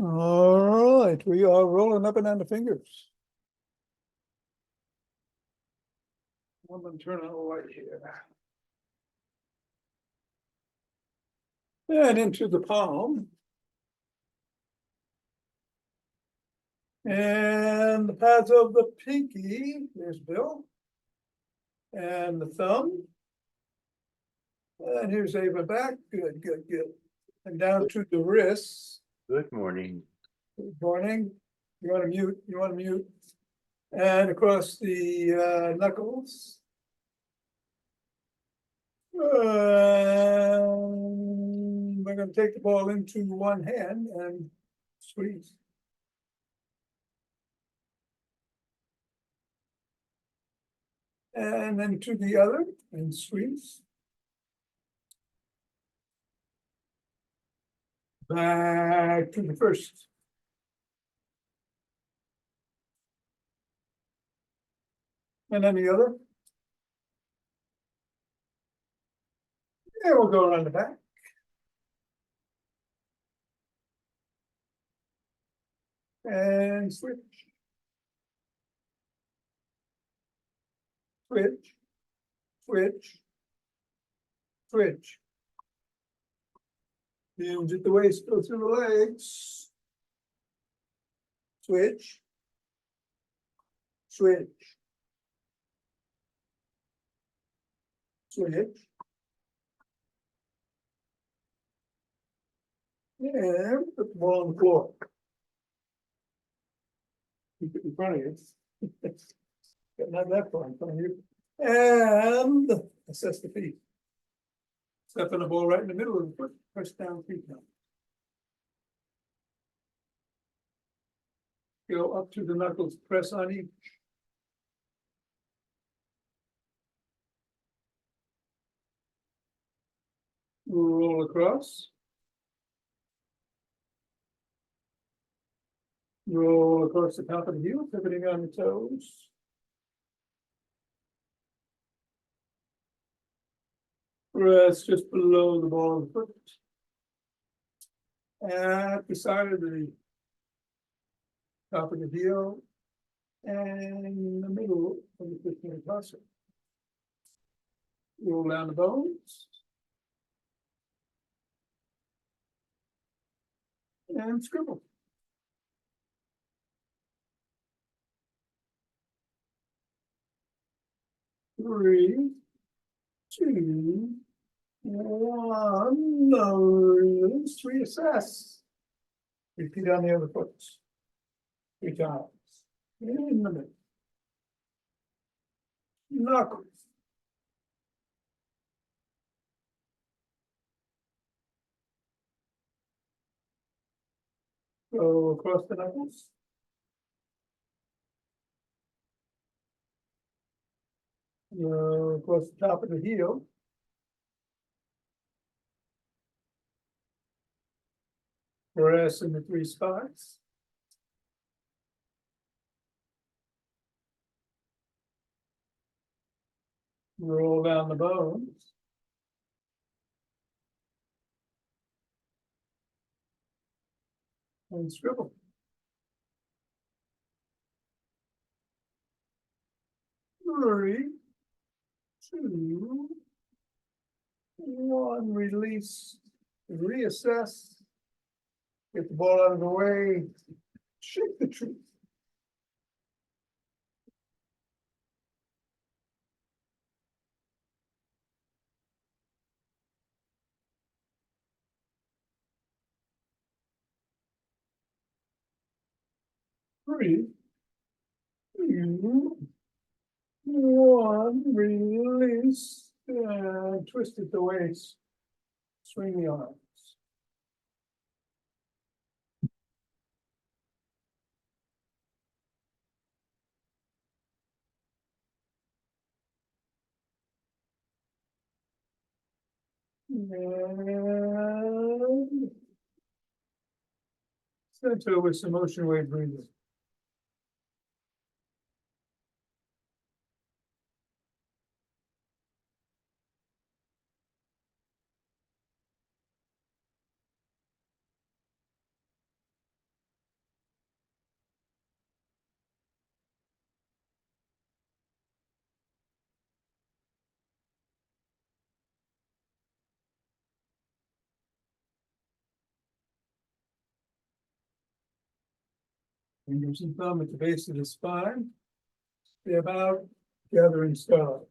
All right, we are rolling up and down the fingers. I'm gonna turn on the light here. And into the palm. And the pads of the pinky, there's Bill. And the thumb. And here's Ava back, good, good, good. And down to the wrists. Good morning. Good morning. You want to mute, And across the knuckles. We're going to take the ball into one hand and squeeze. And then to the other and squeeze. Back to the first. And then the other. And we'll go around the back. And switch. Switch. Switch. Switch. Hinge at the waist, go through the legs. Switch. Switch. Switch. And put the ball on the floor. Keep it in front of you. Can't have that far in front of you. And assess the feet. Step on the ball right in the middle of the foot. Press down feet now. Go up to the knuckles, press on each. Roll across. Roll across the top of the heel, pivoting on the toes. Rest just below the ball of the foot. At the side of the top of the heel. And in the middle of the 15 metatarsal. Roll down the bones. And scribble. Three, two, one. Release, reassess. Repeat on the other foot. 3 times. In the middle. Knuckles. Go across the knuckles. Go across the top of the heel. Press in the 3 spots. Roll down the bones. And scribble. Three, two, one. Release. Reassess. Get the ball out of the way. Shake the tree. Three, two, one. Release. And twist at the waist. Swing the arms. And center with some motion wave breathing. Fingers and thumb at the base of the spine. Stay about gathering style.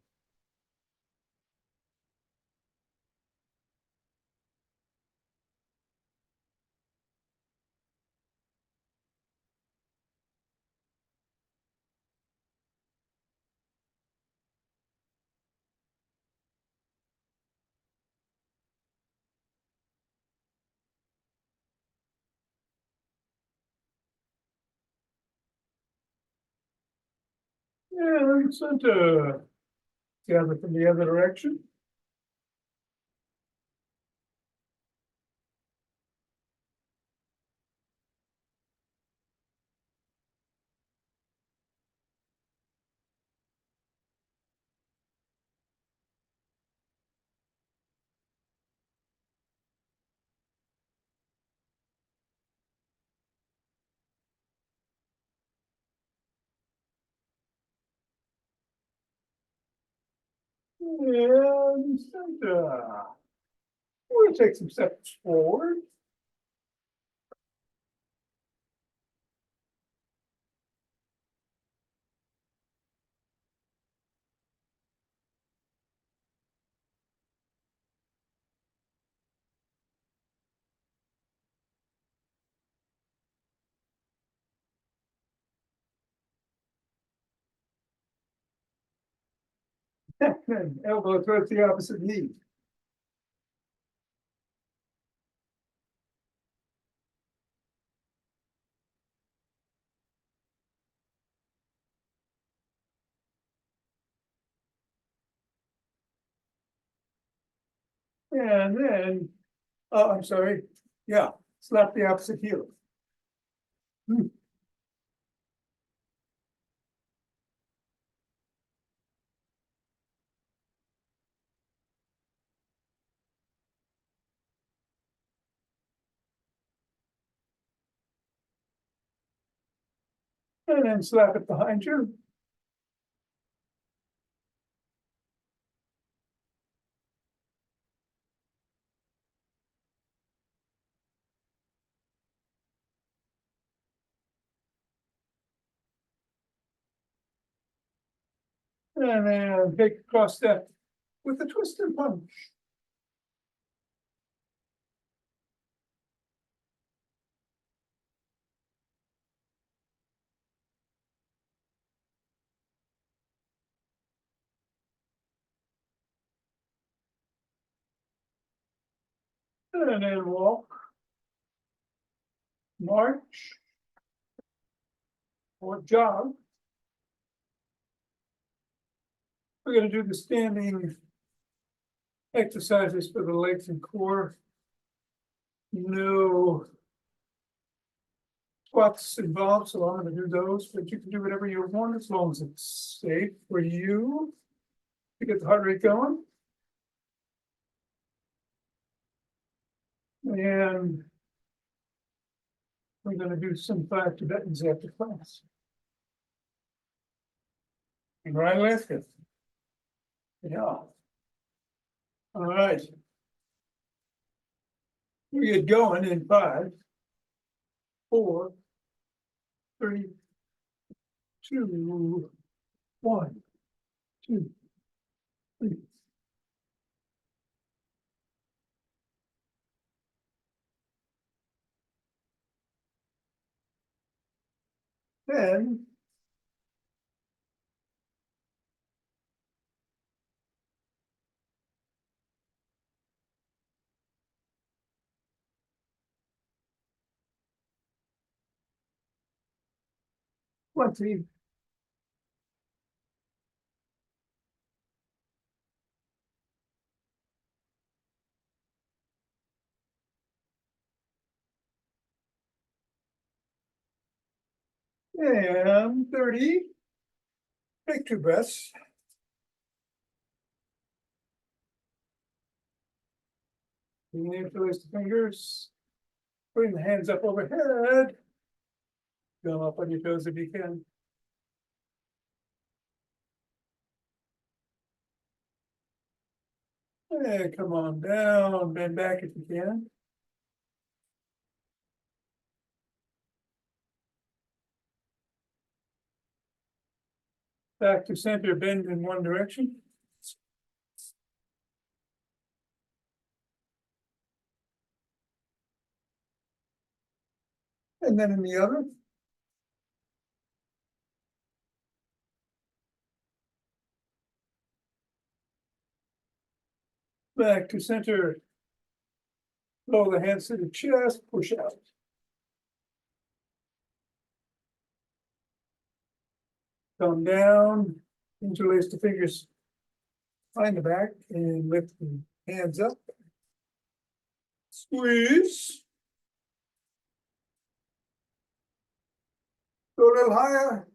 And center. Gather from the other direction. And center. We'll take some steps forward. And elbow towards the opposite knee. And then, oh, I'm sorry. Yeah, slap the opposite heel. And then slap it behind you. And then take a cross step with a twist and punch. And then walk, march, or jog. We're going to do the standing exercises for the legs and core. No squats involved, so I'm going to do those, but you can do whatever you want as long as it's safe for you to get the heart rate going. And we're going to do some 5 Tibetans after class. And right, let's go. Yeah. All right. We get going in 5, 4, 3, 2, 1, 2, 3. Then 20. And 30. Take 2 breaths. You need to release the fingers. Putting the hands up overhead. Go up on your toes if you can. And come on down, bend back if you can. Back to center, bend in one direction. And then in the other. Back to center. Roll the hands to the chest, push out. Come down, interlace the fingers behind the back and lift the hands up. Squeeze. Go a little higher.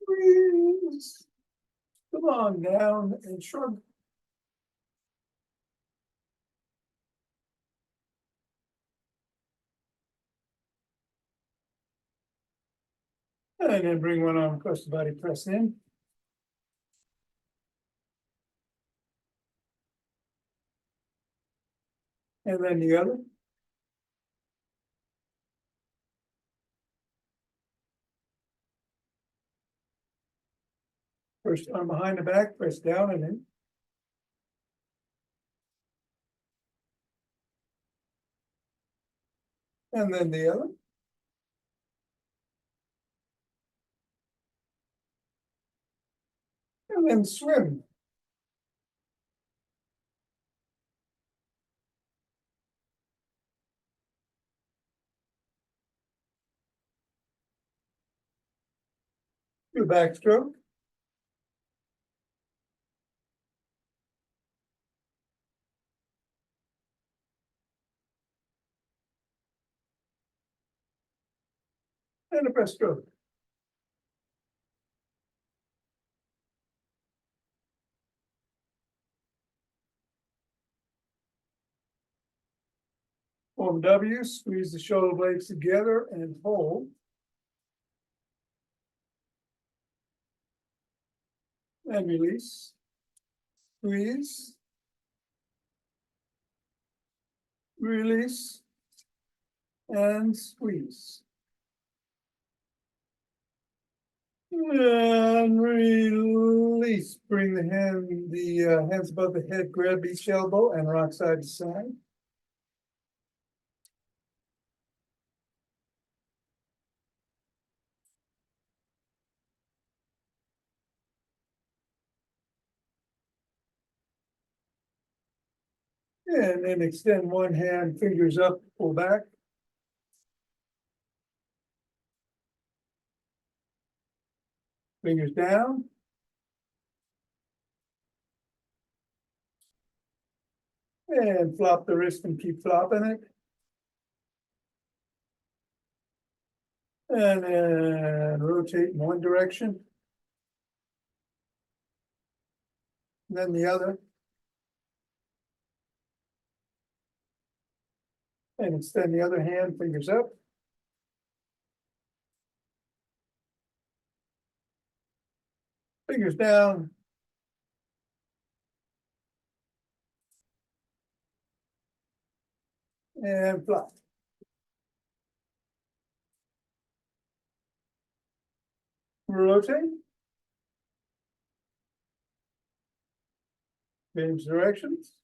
Squeeze. Come on down and shrug. And then bring one arm across the body, press in. And then the other. First arm behind the back, press down and in. And then the other. And then swim. Do backstroke. And a breaststroke. Form W, squeeze the shoulder blades together and hold. And release. Squeeze. Release. And squeeze. And release. Bring the hands above the head, grab each elbow and rock side to side. And then extend one hand, fingers up, pull back. Fingers down. And flop the wrist and keep flopping it. And then rotate in one direction. And then the other. And extend the other hand, fingers up. Fingers down. And flop. Rotate. Change directions.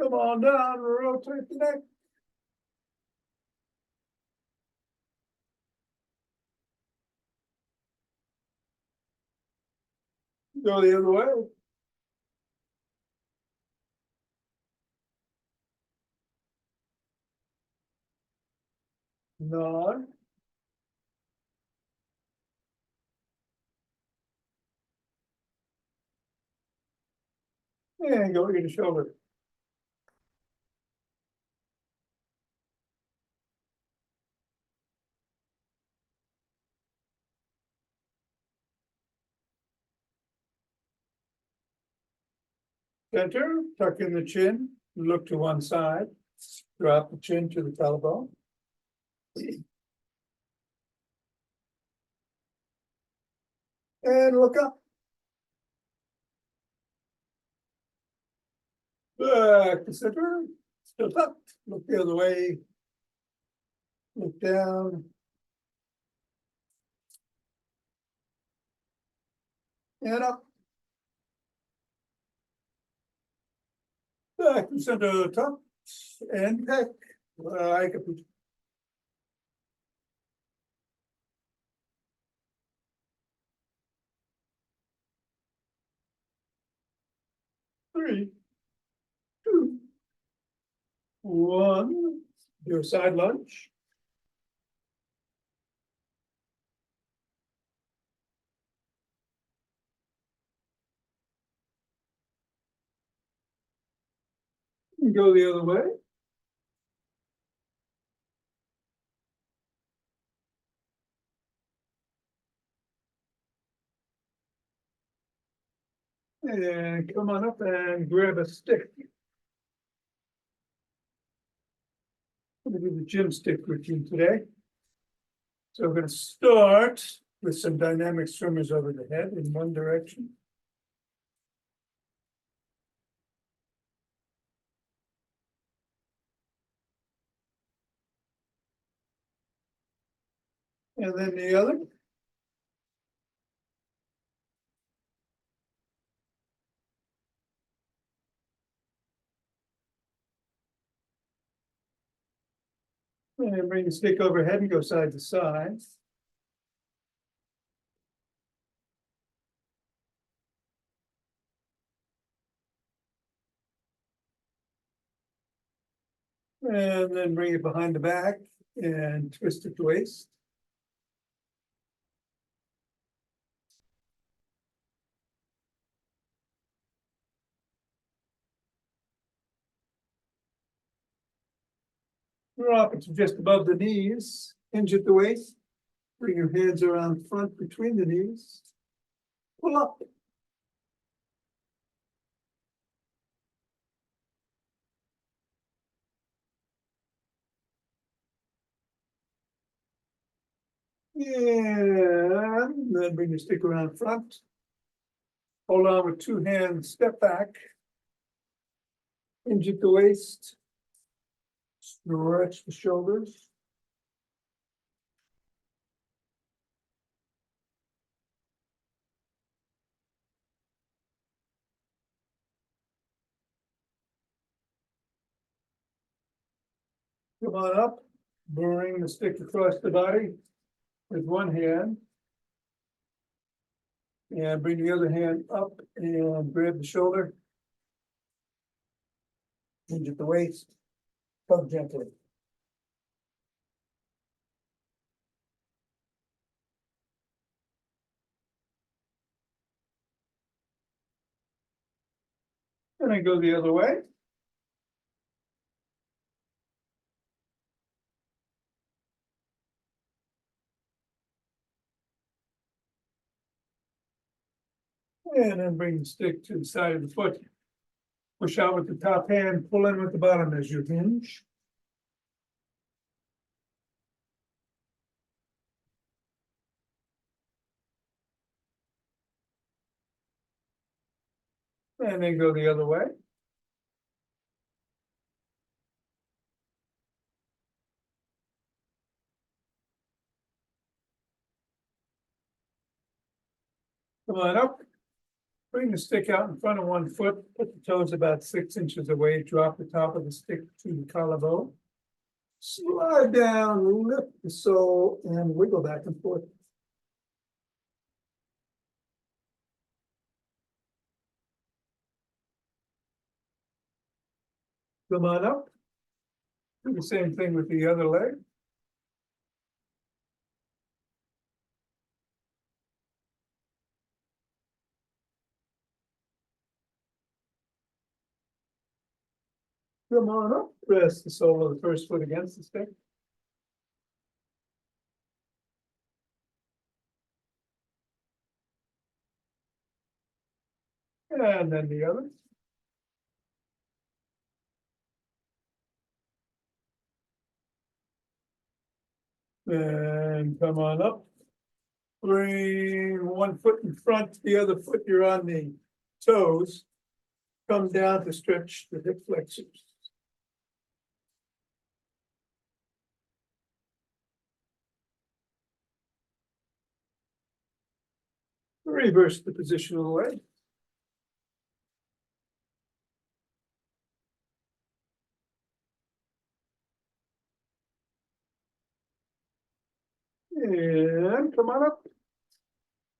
Come on down, rotate the neck. Go the other way. Nod. And go ear to shoulder. Center, tuck in the chin, look to one side, drop the chin to the collarbone. And look up. Back to center, still tucked, look the other way. Look down, and up. Back to center top and back. I can put 3, 2, 1. Do a side lunge. Go the other way. And come on up and grab a stick. I'm going to do the gym stick routine today. So we're going to start with some dynamic swimmers over the head in one direction. And then the other. And bring the stick overhead and go side to side. And then bring it behind the back and twist it to waist. Drop it to just above the knees, hinge at the waist. Bring your hands around front between the knees. Pull up. And then bring your stick around front. Hold on with 2 hands, step back. Hinge at the waist. Stretch the shoulders. Come on up. Bring the stick across the body with one hand. And bring the other hand up and grab the shoulder. Hinge at the waist. Come gently. And then go the other way. And then bring the stick to the side of the foot. Push out with the top hand, pull in with the bottom as you hinge. And then go the other way. Come on up. Bring the stick out in front of one foot, put the toes about 6 inches away, drop the top of the stick to the collarbone. Slide down, lift the sole, and wiggle back and forth. Come on up. Do the same thing with the other leg. Come on up. Press the sole of the first foot against the stick. And then the other. And come on up. Bring one foot in front, the other foot you're on the toes. Come down to stretch the hip flexors. reverse the position of the leg. And come on up.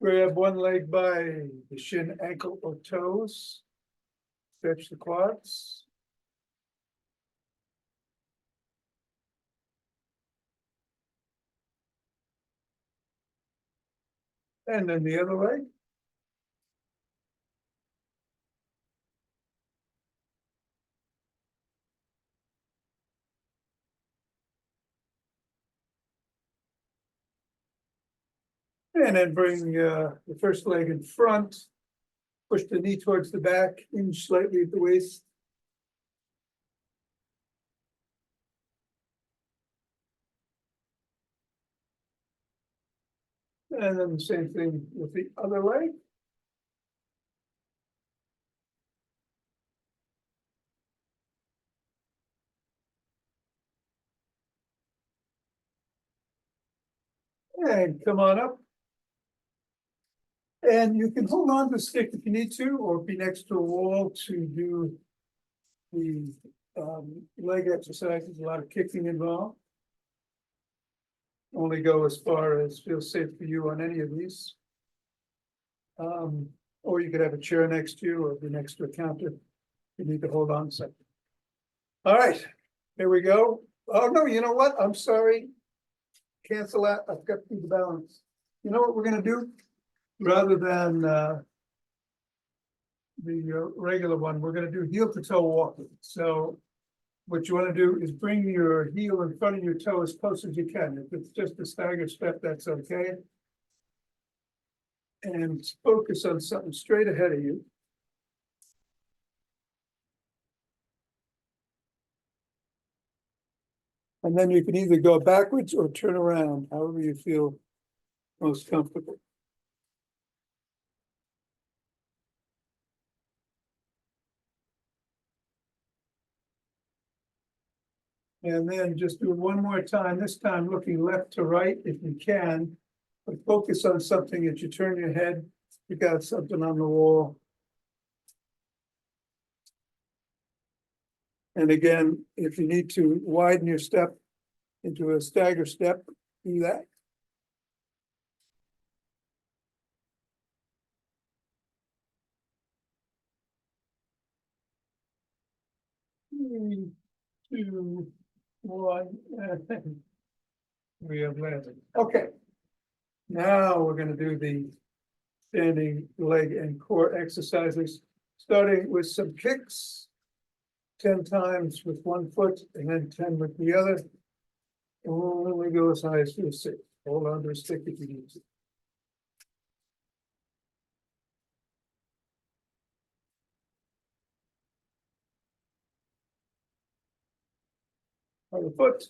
Grab one leg by the shin, ankle, or toes. Stretch the quads. And then the other leg. And then bring the first leg in front. Push the knee towards the back, hinge slightly at the waist. And then the same thing with the other leg. And come on up. And you can hold on to the stick if you need to, or be next to a wall to do the leg exercises, a lot of kicking involved. Only go as far as feels safe for you on any of these. Or you could have a chair next to you or be next to a counter. You need to hold on a second. All right, here we go. Oh, no, you know what? I'm sorry. Cancel that. I've got to do the balance. You know what we're gonna do? Rather than the regular one, we're gonna do heel to toe walking. So what you wanna do is bring your heel in front of your toe as close as you can. If it's just a staggered step, that's okay. And focus on something straight ahead of you. And then you can either go backwards or turn around, however you feel most comfortable. And then just do it one more time, this time looking left to right if you can, but focus on something as you turn your head. You got something on the wall. And again, if you need to widen your step into a stagger step, do that. Three, two, one, and we have landed. Okay. Now we're going to do the standing leg and core exercises, starting with some kicks. 10 times with one foot and then 10 with the other. And then we go as high as you sit. Hold on to a stick if you need to. Other foot.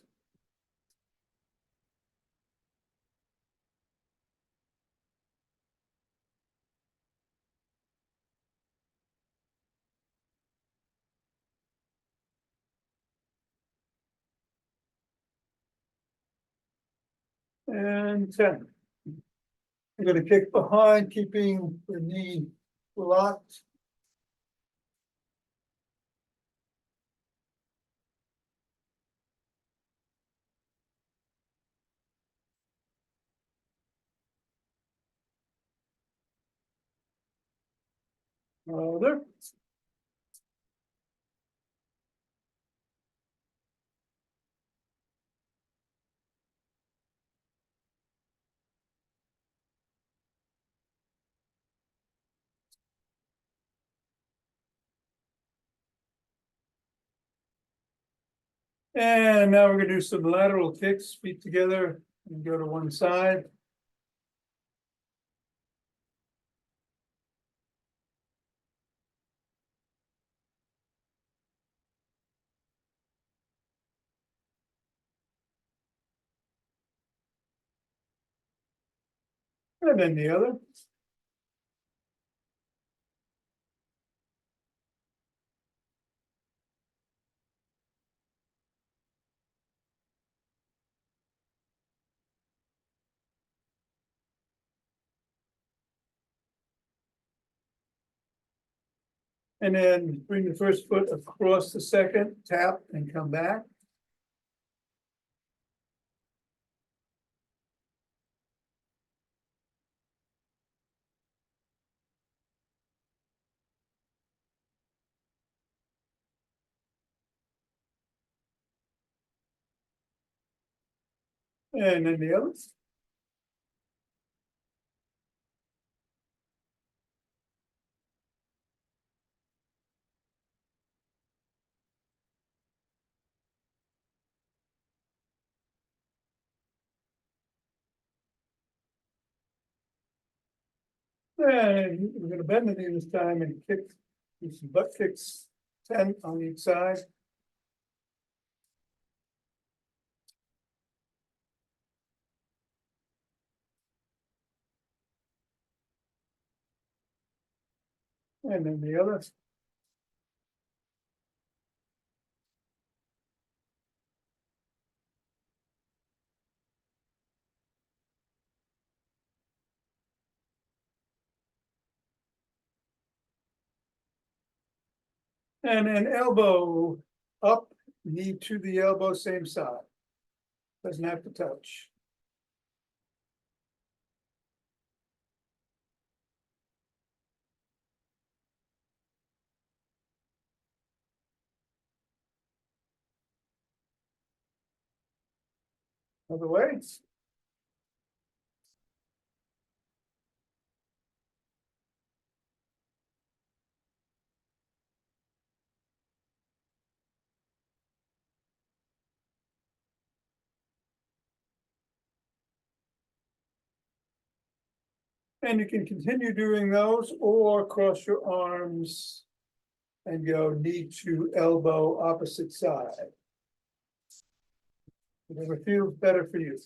And 10. You're going to kick behind, keeping the knee locked. There. And now we're going to do some lateral kicks, feet together, and go to one side. And then the other. And then bring the first foot across the second, tap and come back. And then the other. And we're gonna bend the knee this time and kick, do some butt kicks, 10 on each side. And then the other. And an elbow up, knee to the elbow, same side. Doesn't have to touch. Other way. And you can continue doing those or cross your arms and go knee to elbow opposite side. Whatever feels better for you.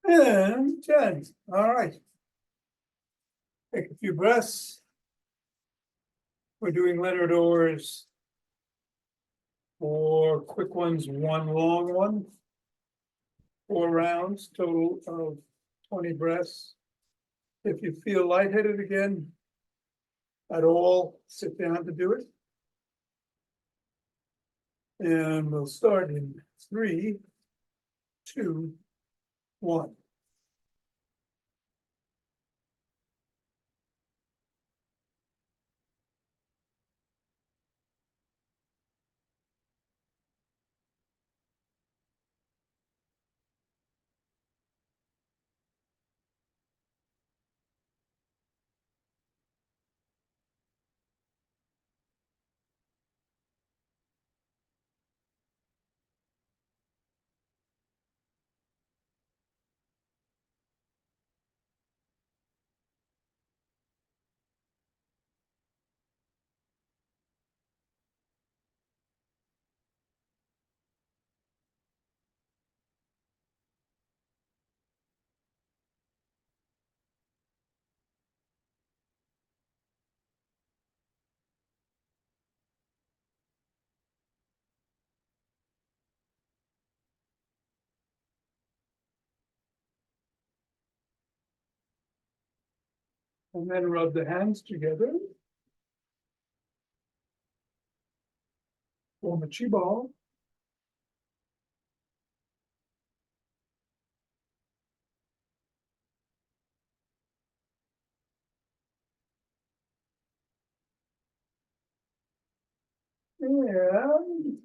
And 10, all right. Take a few breaths. We're doing letter doors. 4 quick ones, 1 long one. 4 rounds, total of 20 breaths. If you feel lightheaded again at all, sit down to do it. And we'll start in 3, 2, 1. And then rub the hands together. Form a chi ball. And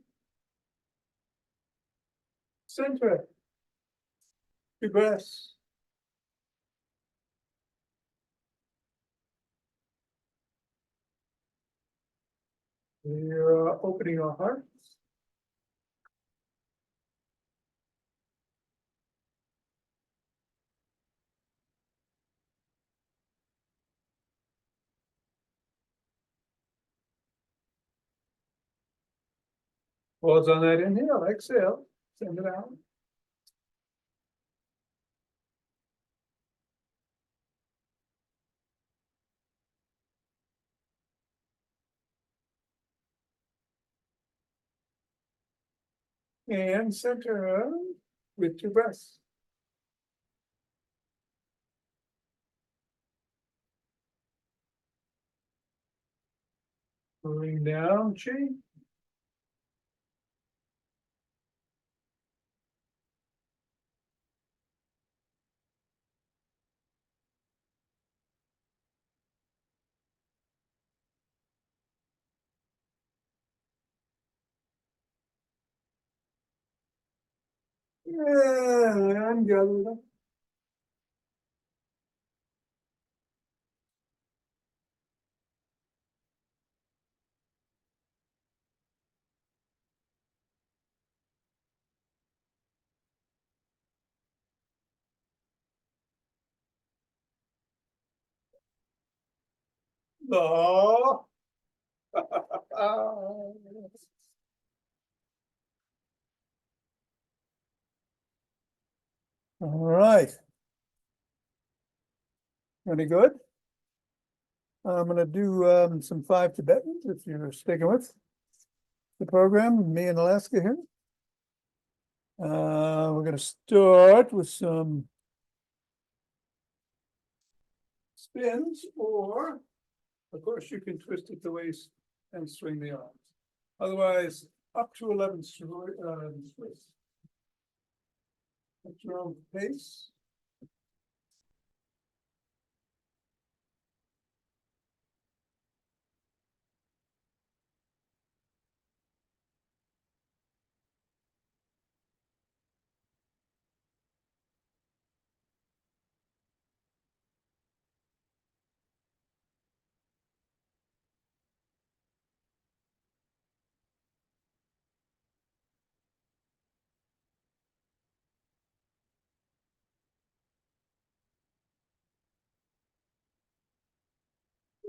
center. 2 breaths. We're opening our hearts. Pause on that inhale, exhale, send it out. And center with 2 breaths. Pulling down, chi. Yeah, I'm gathered. Oh. All right. Pretty good. I'm gonna do some 5 Tibetans if you're sticking with the program, me and Alaska here. We're gonna start with some spins, or of course you can twist at the waist and swing the arms. Otherwise, up to 11 twists. At your own pace.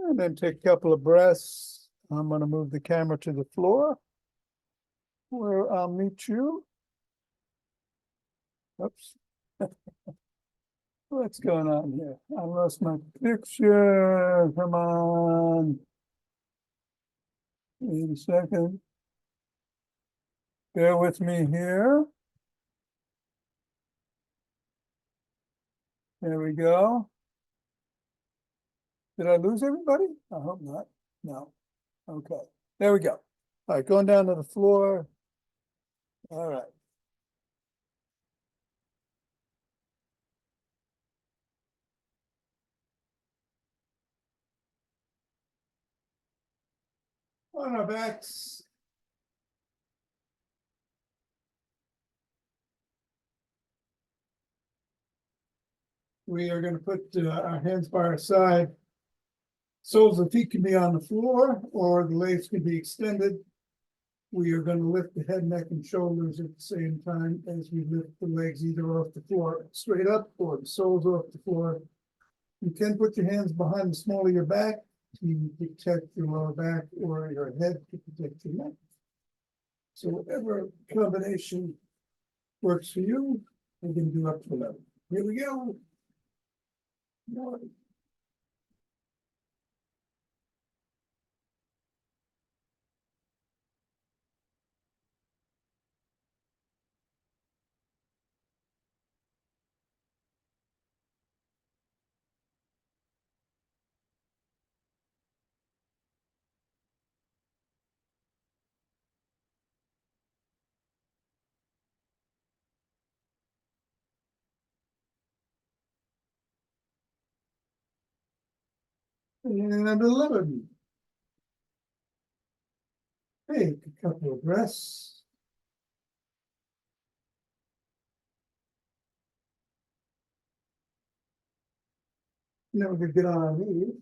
And then take a couple of breaths. I'm gonna move the camera to the floor, where I'll meet you. Oops. What's going on here? I lost my picture. Come on. Wait a second. Bear with me here. There we go. Did I lose everybody? I hope not. No. Okay. There we go. All right, going down to the floor. All right. On our backs. We are going to put our hands by our side. Soles of the feet can be on the floor, or the legs can be extended. We are going to lift the head, neck, and shoulders at the same time as we lift the legs either off the floor straight up or the soles off the floor. You can put your hands behind the small of your back to protect your lower back, or your head to protect your neck. So whatever combination works for you, we're going to do up to 11. Here we go. 1, and 11. Take a couple of breaths. Now we're going to get on our knees.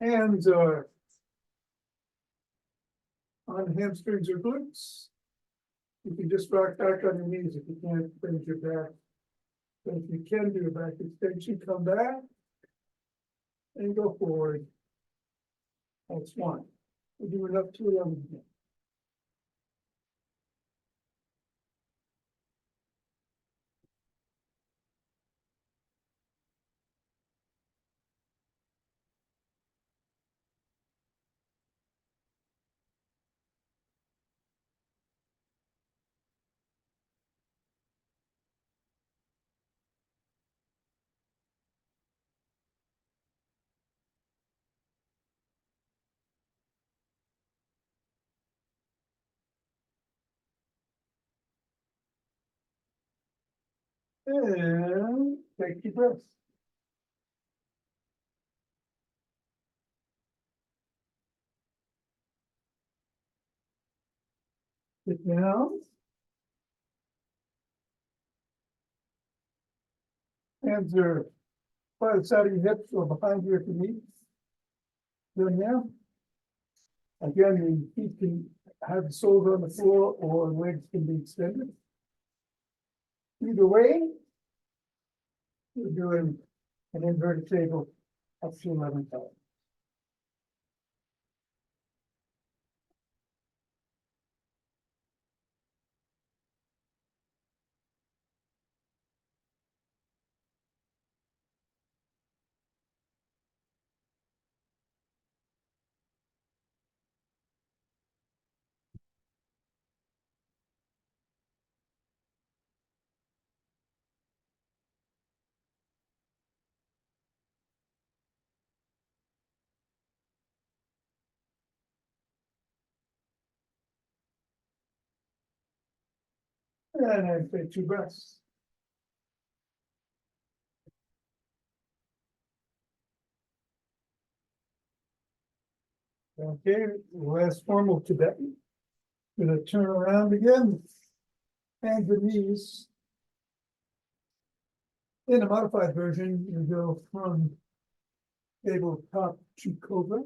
Hands are on hamstrings or glutes. You can just rock back on your knees if you can't bend your back. But if you can do a back extension, come back and go forward. That's 1. We'll do it up to 11 again. And take your breath. Sit down. Hands are by the side of your hips or behind you if you need. Good now. Again, your feet can have the soles on the floor or legs can be extended. Either way, you're doing an inverted table up to 11 times. And then take 2 breaths. Okay, last formal Tibetan. Gonna turn around again. Hands and knees. In a modified version, you go from tabletop to cobra.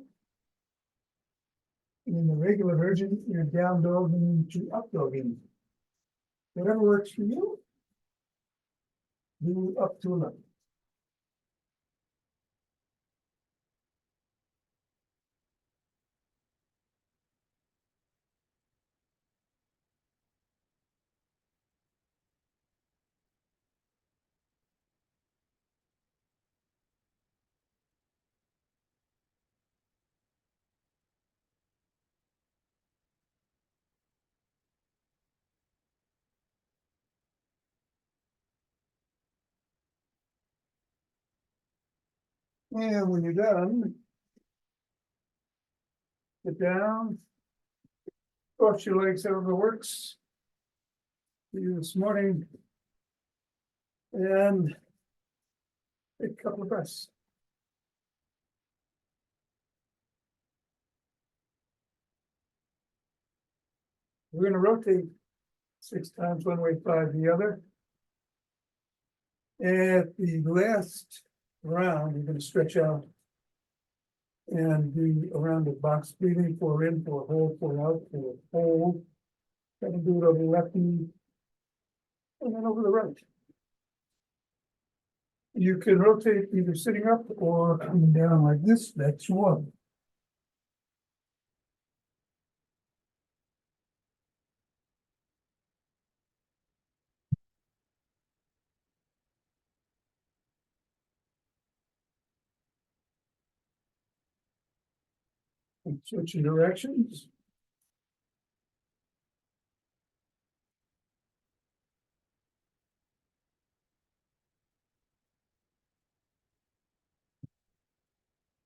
In the regular version, you're down dogging to up dogging. Whatever works for you, do up to 11. And when you're done, sit down, cross your legs however works. Do this morning. And take a couple of breaths. We're going to rotate 6 times one way, 5 the other. At the last round, you're going to stretch out and do around the box breathing, 4 in, 4 hold, 4 out, 4 hold. Going to do it over the left knee and then over the right. You can rotate either sitting up or coming down like this. That's one. And switching directions.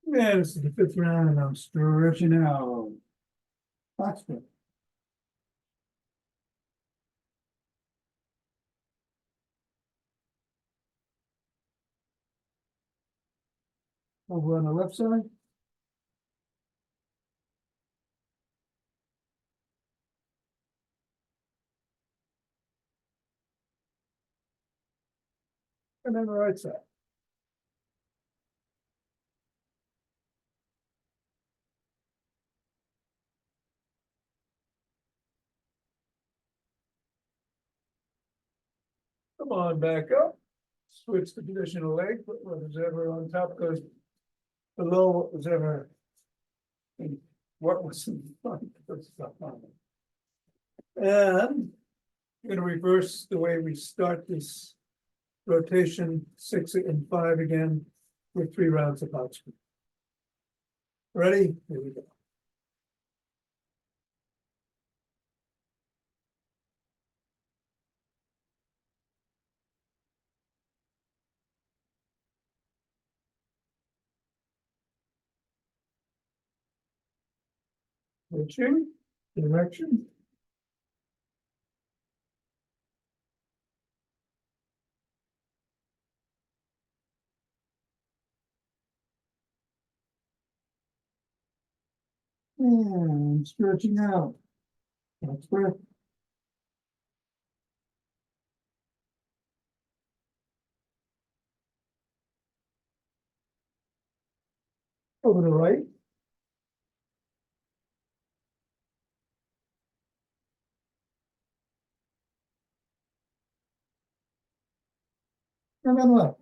And this is the 5th round, and I'm stretching out. Box breath. Over on the left side. And then the right side. Come on back up. Switch the position of leg, put what was ever on top goes below what was ever what was in front goes stuff on it. And I'm going to reverse the way we start this rotation, 6 and 5 again with 3 rounds of box breath. Ready? Here we go. Switching direction. . And stretching out. That's breath. Over the right. And then left.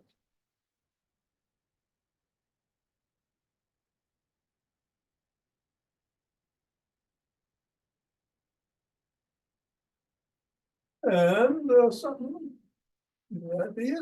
And something, that'd be it.